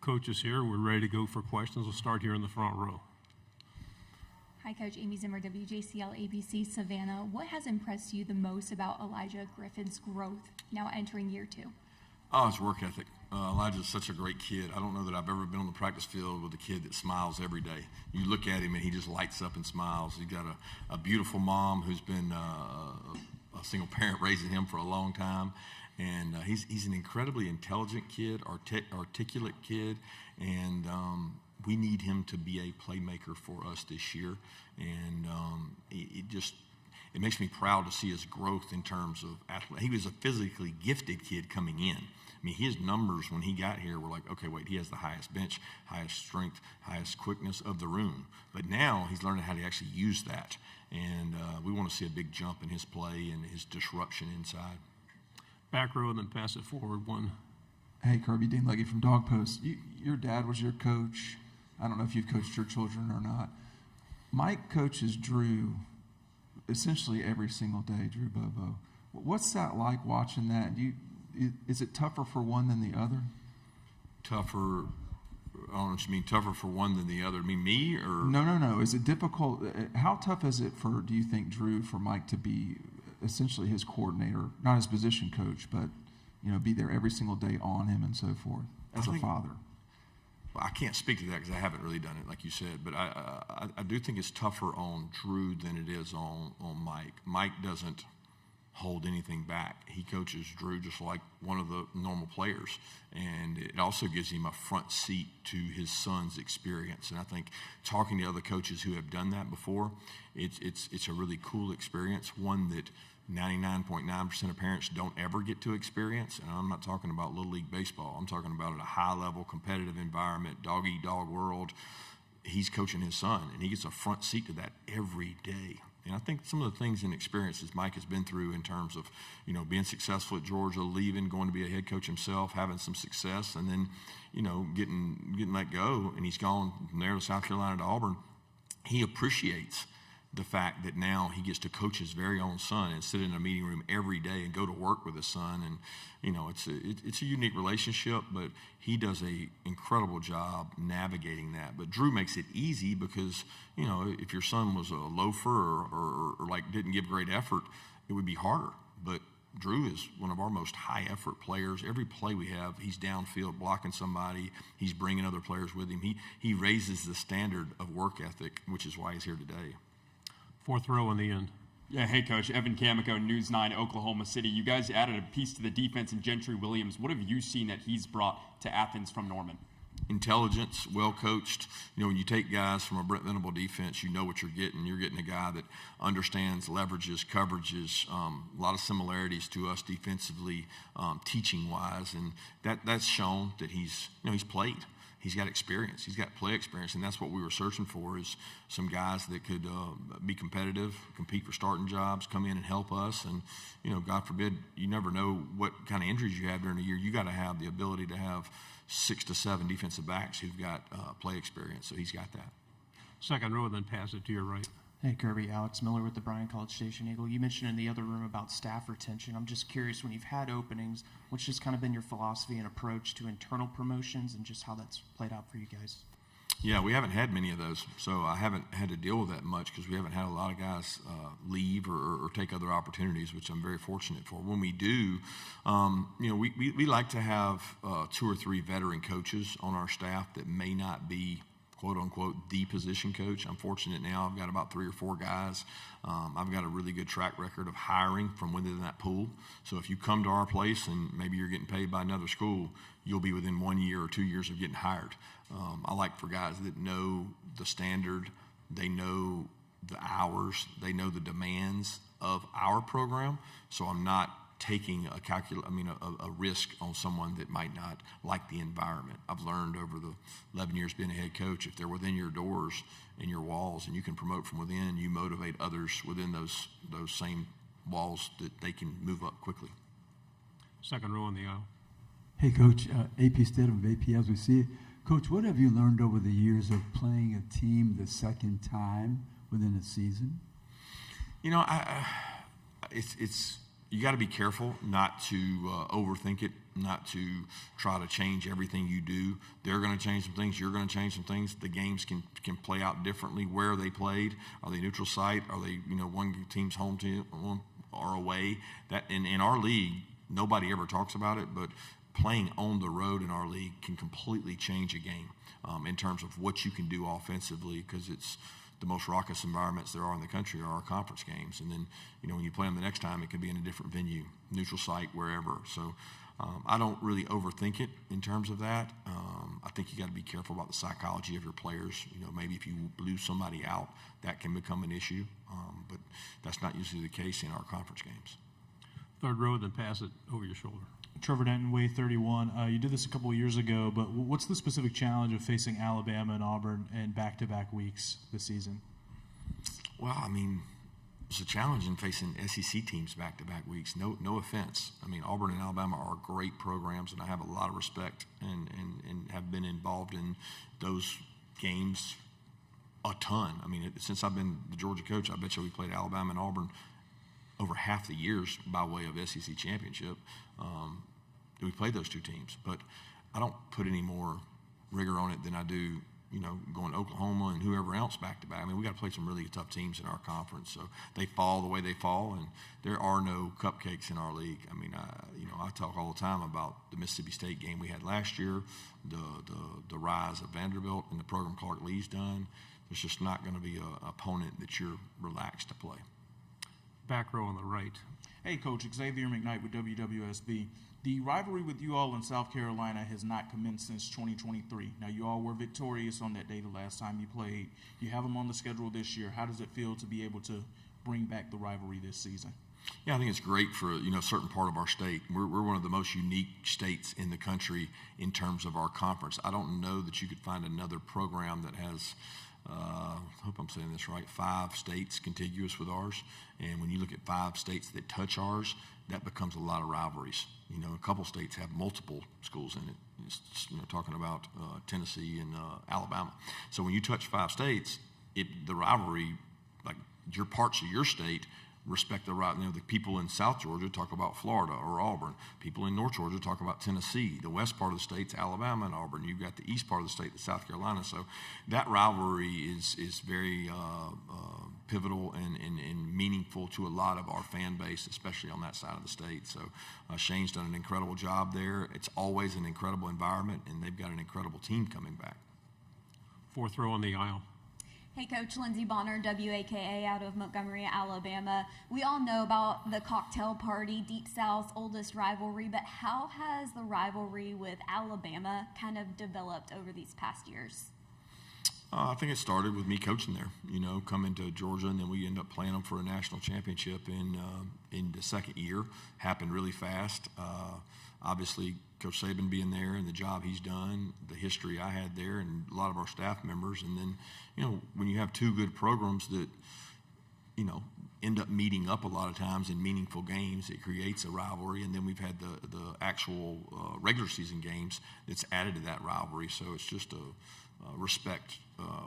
coaches here. We're ready to go for questions. We'll start here in the front row. Hi, Coach. Amy Zimmer, WJCL ABC Savannah. What has impressed you the most about Elijah Griffin's growth now entering year 2? Oh, his work ethic. Elijah's such a great kid. I don't know that I've ever been on the practice field with a kid that smiles every day. You look at him and he just lights up and smiles. He's got a beautiful mom who's been a single parent raising him for a long time. And he's an incredibly intelligent kid, articulate kid, and we need him to be a playmaker for us this year. And it makes me proud to see his growth in terms of athlete. He was a physically gifted kid coming in. I mean, his numbers when he got here were like, okay, wait, he has the highest bench, highest strength, highest quickness of the room. But now he's learning how to actually use that. And we want to see a big jump in his play and his disruption inside. Back row and then pass it forward one. Hey, Kirby, Dean Legge from Dog Post. Your dad was your coach. I don't know if you've coached your children or not. Mike coaches Drew essentially every single day, Drew Bobo. What's that like watching that? Is it tougher for one than the other? Tougher, I don't know what you mean, tougher for one than the other. I mean, me or? No. Is it difficult? How tough is it do you think, Drew, for Mike to be essentially his coordinator, not his position coach, but, be there every single day on him and so forth as a father? Well, I can't speak to that because I haven't really done it, like you said, but I do think it's tougher on Drew than it is on Mike. Mike doesn't hold anything back. He coaches Drew just like one of the normal players, and it also gives him a front seat to his son's experience. And I think talking to other coaches who have done that before, it's a really cool experience, one that 99.9% of parents don't ever get to experience. And I'm not talking about Little League Baseball. I'm talking about at a high-level competitive environment, dog-eat-dog world. He's coaching his son, and he gets a front seat to that every day. And I think some of the things and experiences Mike has been through in terms of, being successful at Georgia, leaving, going to be a head coach himself, having some success, and then, getting let go, and he's gone from there to South Carolina to Auburn. He appreciates the fact that now he gets to coach his very own son and sit in a meeting room every day and go to work with his son. And, it's a unique relationship, but he does an incredible job navigating that. But Drew makes it easy because, if your son was a loafer or like didn't give great effort, it would be harder. But Drew is one of our most high-effort players. Every play we have, he's downfield blocking somebody. He's bringing other players with him. He raises the standard of work ethic, which is why he's here today. Fourth row in the end. Yeah, hey, Coach. Evan Kamiko, News 9, Oklahoma City. You guys added a piece to the defense in Gentry Williams. What have you seen that he's brought to Athens from Norman? Intelligence, well coached. When you take guys from a Brent Venable defense, you know what you're getting. You're getting a guy that understands leverages, coverages, a lot of similarities to us defensively, teaching-wise, and that's shown that he's played. He's got experience. He's got play experience, and that's what we were searching for is some guys that could be competitive, compete for starting jobs, come in and help us. And, God forbid, you never know what kind of injuries you have during the year. You got to have the ability to have 6 to 7 defensive backs who've got play experience, so he's got that. Second row, then pass it to your right. Hey, Kirby, Alex Miller with the Bryan College Station Eagle. You mentioned in the other room about staff retention. I'm just curious, when you've had openings, what's just kind of been your philosophy and approach to internal promotions and just how that's played out for you guys? Yeah, we haven't had many of those, so I haven't had to deal with that much because we haven't had a lot of guys leave or take other opportunities, which I'm very fortunate for. When we do, we like to have 2 or 3 veteran coaches on our staff that may not be quote-unquote the position coach. I'm fortunate now I've got about 3 or 4 guys. I've got a really good track record of hiring from within that pool. So if you come to our place and maybe you're getting paid by another school, you'll be within 1 year or 2 years of getting hired. I like for guys that know the standard, they know the hours, they know the demands of our program. So I'm not taking a risk on someone that might not like the environment. I've learned over the 11 years being a head coach, if they're within your doors and your walls and you can promote from within, you motivate others within those same walls that they can move up quickly. Second row in the aisle. Hey, Coach, AP Stedham of AP as we see it. Coach, what have you learned over the years of playing a team the second time within a season? It's you got to be careful not to overthink it, not to try to change everything you do. They're going to change some things. You're going to change some things. The games can play out differently. Where are they played? Are they neutral site? Are they, one team's home team or away? That in our league, nobody ever talks about it, but playing on the road in our league can completely change a game in terms of what you can do offensively, because it's the most raucous environments there are in the country are our conference games. And then, when you play them the next time, it can be in a different venue, neutral site, wherever. So I don't really overthink it in terms of that. I think you got to be careful about the psychology of your players. Maybe if you lose somebody out, that can become an issue. But that's not usually the case in our conference games. Third row, then pass it over your shoulder. Trevor Denton, Way 31. You did this a couple of years ago, but what's the specific challenge of facing Alabama and Auburn in back-to-back weeks this season? Well, it's a challenge in facing SEC teams back-to-back weeks. No offense. Auburn and Alabama are great programs, and I have a lot of respect and have been involved in those games a ton. Since I've been the Georgia coach, I bet you we played Alabama and Auburn over half the years by way of SEC championship. We played those two teams, but I don't put any more rigor on it than I do, going to Oklahoma and whoever else back to back. We got to play some really tough teams in our conference, so they fall the way they fall, and there are no cupcakes in our league. I talk all the time about the Mississippi State game we had last year, the rise of Vanderbilt and the program Clark Lee's done. There's just not going to be an opponent that you're relaxed to play. Back row on the right. Hey, Coach, Xavier McKnight with WWSB. The rivalry with you all in South Carolina has not commenced since 2023. Now, you all were victorious on that day the last time you played. You have them on the schedule this year. How does it feel to be able to bring back the rivalry this season? Yeah, I think it's great for a certain part of our state. We're one of the most unique states in the country in terms of our conference. I don't know that you could find another program that has I hope I'm saying this right, 5 states contiguous with ours. And when you look at 5 states that touch ours, that becomes a lot of rivalries. A couple states have multiple schools in it. It's, talking about Tennessee and Alabama. So when you touch 5 states, the rivalry, like your parts of your state, respect the right. The people in South Georgia talk about Florida or Auburn. People in North Georgia talk about Tennessee. The west part of the state's Alabama and Auburn. You've got the east part of the state, South Carolina. So that rivalry is very pivotal and meaningful to a lot of our fan base, especially on that side of the state. So Shane's done an incredible job there. It's always an incredible environment, and they've got an incredible team coming back. Fourth row on the aisle. Hey, Coach, Lindsey Bonner, WAKA, out of Montgomery, Alabama. We all know about the cocktail party, Deep South's oldest rivalry, but how has the rivalry with Alabama kind of developed over these past years? I think it started with me coaching there, coming to Georgia, and then we ended up playing them for a national championship in the second year. Happened really fast. Obviously, Coach Saban being there and the job he's done, the history I had there, and a lot of our staff members. And then, when you have 2 good programs that, end up meeting up a lot of times in meaningful games, it creates a rivalry. And then we've had the actual regular season games that's added to that rivalry. So it's just a respect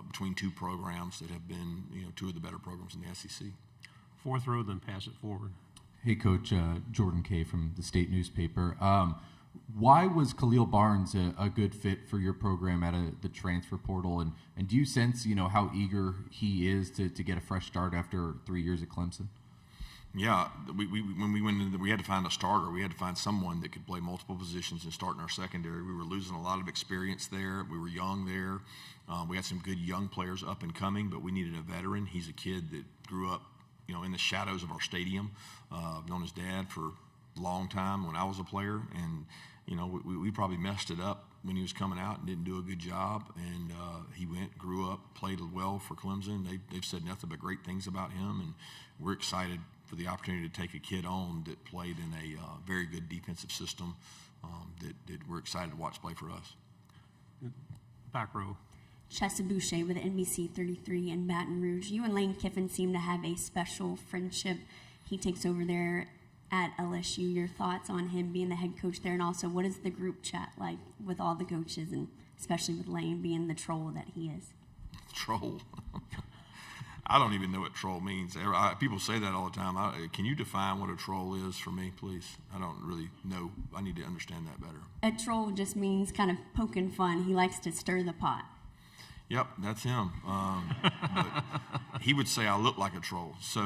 between 2 programs that have been, 2 of the better programs in the SEC. Fourth row, then pass it forward. Hey, Coach, Jordan Kay from the state newspaper. Why was Khalil Barnes a good fit for your program at the transfer portal? And do you sense, how eager he is to get a fresh start after 3 years at Clemson? Yeah, when we went in, we had to find a starter. We had to find someone that could play multiple positions and start in our secondary. We were losing a lot of experience there. We were young there. We had some good young players up and coming, but we needed a veteran. He's a kid that grew up, in the shadows of our stadium. I've known his dad for a long time when I was a player, and we probably messed it up when he was coming out and didn't do a good job. And he grew up, played well for Clemson. They've said nothing but great things about him, and we're excited for the opportunity to take a kid on that played in a very good defensive system that we're excited to watch play for us. Back row. Chessa Boucher with NBC 33 in Baton Rouge. You and Lane Kiffin seem to have a special friendship. He takes over there at LSU. Your thoughts on him being the head coach there, and also what is the group chat like with all the coaches, and especially with Lane being the troll that he is? Troll. I don't even know what troll means. People say that all the time. Can you define what a troll is for me, please? I don't really know. I need to understand that better. A troll just means kind of poking fun. He likes to stir the pot. Yep, that's him. But he would say I look like a troll. So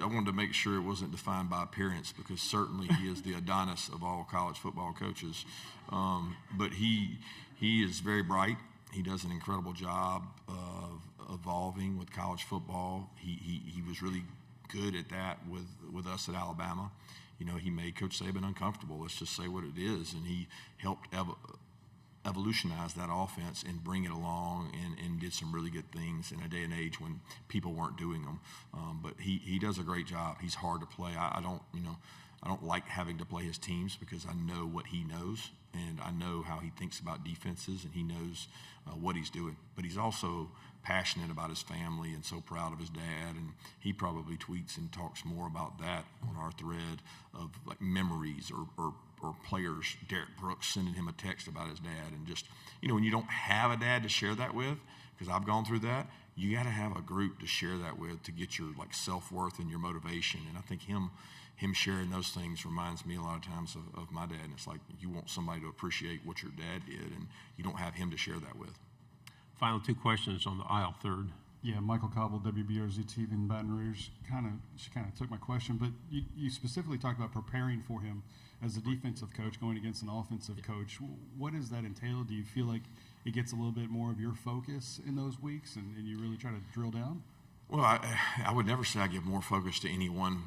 I wanted to make sure it wasn't defined by appearance, because certainly he is the Adonis of all college football coaches. But he is very bright. He does an incredible job of evolving with college football. He was really good at that with us at Alabama. You know, he made Coach Saban uncomfortable. Let's just say what it is, and he helped evolutionize that offense and bring it along and did some really good things in a day and age when people weren't doing them. But he does a great job. He's hard to play. I don't like having to play his teams because I know what he knows, and I know how he thinks about defenses, and he knows what he's doing. But he's also passionate about his family and so proud of his dad, and he probably tweets and talks more about that on our thread of like memories or players, Derek Brooks sending him a text about his dad, and just, you know, when you don't have a dad to share that with, because I've gone through that, you got to have a group to share that with to get your like self-worth and your motivation. And I think him sharing those things reminds me a lot of times of my dad. And it's like you want somebody to appreciate what your dad did, and you don't have him to share that with. Final two questions on the aisle, third. Yeah, Michael Cobble, WBRZ TV in Baton Rouge. She kind of took my question, but you specifically talked about preparing for him as a defensive coach going against an offensive coach. What does that entail? Do you feel like it gets a little bit more of your focus in those weeks, and you really try to drill down? Well, I would never say I give more focus to any one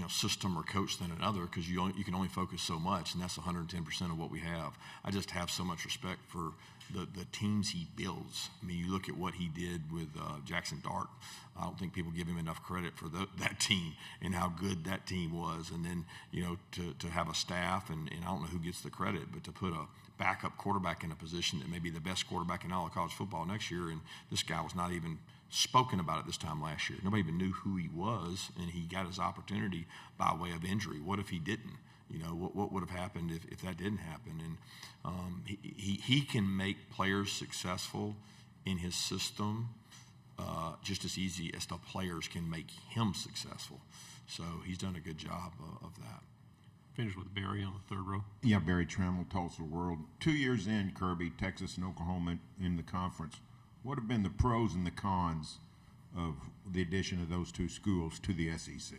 system or coach than another, because you can only focus so much, and that's 110% of what we have. I just have so much respect for the teams he builds. I mean, you look at what he did with Jackson Dart. I don't think people give him enough credit for that team and how good that team was. And then, to have a staff, and I don't know who gets the credit, but to put a backup quarterback in a position that may be the best quarterback in all of college football next year, and this guy was not even spoken about it this time last year. Nobody even knew who he was, and he got his opportunity by way of injury. What if he didn't? What would have happened if that didn't happen? And he can make players successful in his system just as easy as the players can make him successful. So he's done a good job of that. Finish with Barry on the third row. Yeah, Barry Trammell, Tulsa World. 2 years in, Kirby, Texas and Oklahoma in the conference. What have been the pros and the cons of the addition of those two schools to the SEC?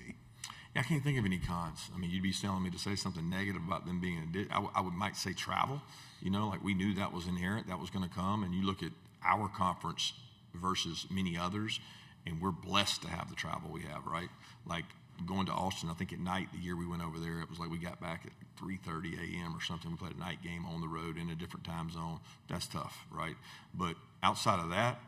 Yeah, I can't think of any cons. I mean, you'd be telling me to say something negative about them being I might say travel. Like we knew that was inherent, that was going to come. And you look at our conference versus many others, and we're blessed to have the travel we have, right? Like going to Austin, I think at night, the year we went over there, it was like we got back at 3:30 a.m. or something. We played a night game on the road in a different time zone. That's tough, right? But outside of that,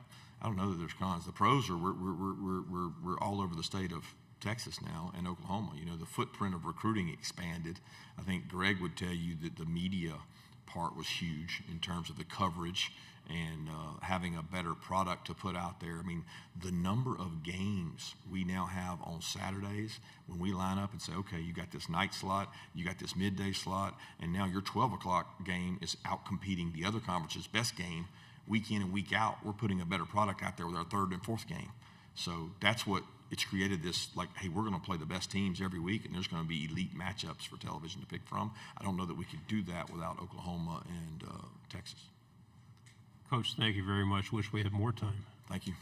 I don't know that there's cons. The pros are we're all over the state of Texas now and Oklahoma. The footprint of recruiting expanded. I think Greg would tell you that the media part was huge in terms of the coverage and having a better product to put out there. I mean, the number of games we now have on Saturdays when we line up and say, okay, you got this night slot, you got this midday slot, and now your 12 o'clock game is out-competing the other conference's best game week in and week out. We're putting a better product out there with our third and fourth game. So that's what it's created, this, like, hey, we're going to play the best teams every week, and there's going to be elite matchups for television to pick from. I don't know that we could do that without Oklahoma and Texas. Coach, thank you very much. Wish we had more time. Thank you.